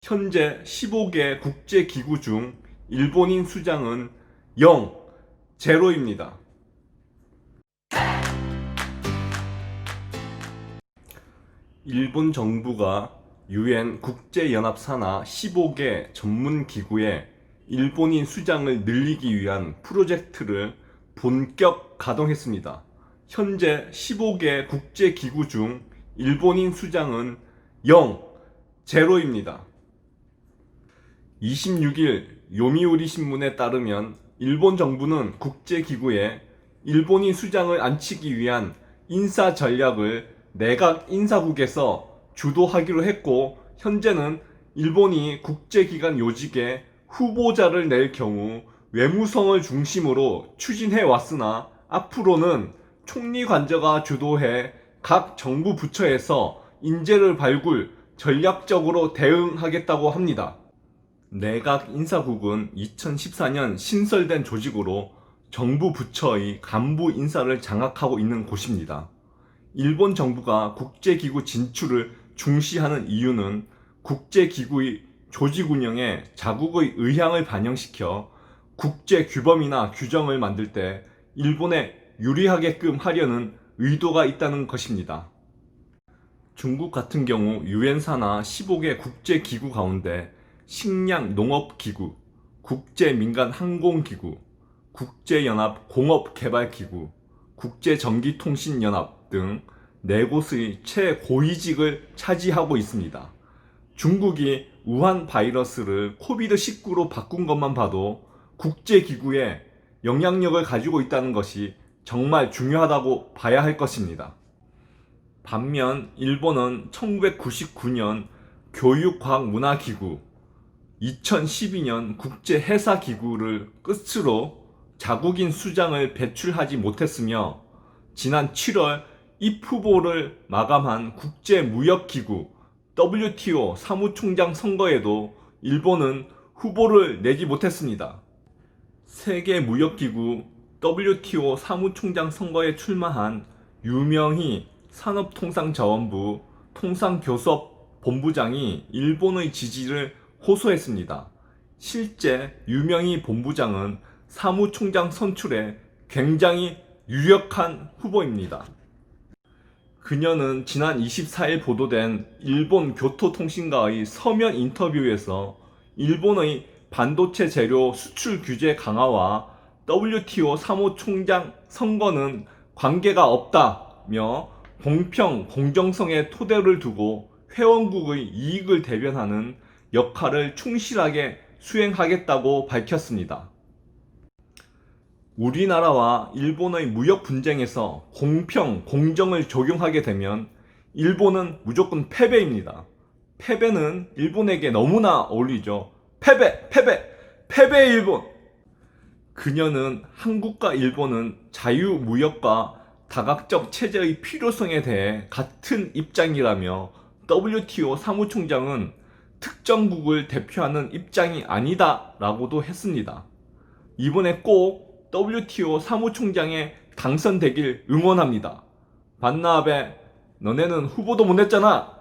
현재 15개 국제기구 중 일본인 수장은 0, 제로입니다. 일본 정부가 UN 국제연합 산하 15개 전문기구에 일본인 수장을 늘리기 위한 프로젝트를 본격 가동했습니다. 현재 15개 국제기구 중 일본인 수장은 0, 제로입니다. 26일 요미우리 신문에 따르면 일본 정부는 국제기구에 일본인 수장을 앉히기 위한 인사 전략을 내각 인사국에서 주도하기로 했고, 현재는 일본이 국제기관 요직에 후보자를 낼 경우 외무성을 중심으로 추진해 왔으나 앞으로는 총리 관저가 주도해 각 정부 부처에서 인재를 발굴, 전략적으로 대응하겠다고 합니다. 내각 인사국은 2014년 신설된 조직으로 정부 부처의 간부 인사를 장악하고 있는 곳입니다. 일본 정부가 국제기구 진출을 중시하는 이유는 국제기구의 조직 운영에 자국의 의향을 반영시켜 국제규범이나 규정을 만들 때 일본에 유리하게끔 하려는 의도가 있다는 것입니다. 중국 같은 경우 유엔 산하 15개 국제기구 가운데 식량농업기구, 국제민간항공기구, 국제연합공업개발기구, 국제전기통신연합 등 4곳의 최고위직을 차지하고 있습니다. 중국이 우한 바이러스를 코비드19로 바꾼 것만 봐도 국제기구에 영향력을 가지고 있다는 것이 정말 중요하다고 봐야 할 것입니다. 반면 일본은 1999년 교육과학문화기구, 2012년 국제해사기구를 끝으로 자국인 수장을 배출하지 못했으며, 지난 7월 입 후보를 마감한 국제무역기구 WTO 사무총장 선거에도 일본은 후보를 내지 못했습니다. 세계무역기구 WTO 사무총장 선거에 출마한 유명희 산업통상자원부 통상교섭본부장이 일본의 지지를 호소했습니다. 실제 유명희 본부장은 사무총장 선출에 굉장히 유력한 후보입니다. 그녀는 지난 24일 보도된 일본 교토통신가의 서면 인터뷰에서 일본의 반도체 재료 수출 규제 강화와 WTO 사무총장 선거는 관계가 없다며 공평, 공정성의 토대를 두고 회원국의 이익을 대변하는 역할을 충실하게 수행하겠다고 밝혔습니다. 우리나라와 일본의 무역 분쟁에서 공평, 공정을 적용하게 되면 일본은 무조건 패배입니다. 패배는 일본에게 너무나 어울리죠. 패배 일본! 그녀는 한국과 일본은 자유무역과 다각적 체제의 필요성에 대해 같은 입장이라며 WTO 사무총장은 특정국을 대표하는 입장이 아니다 라고도 했습니다. 이번에 꼭 WTO 사무총장에 당선되길 응원합니다. 반나베, 너네는 후보도 못 냈잖아.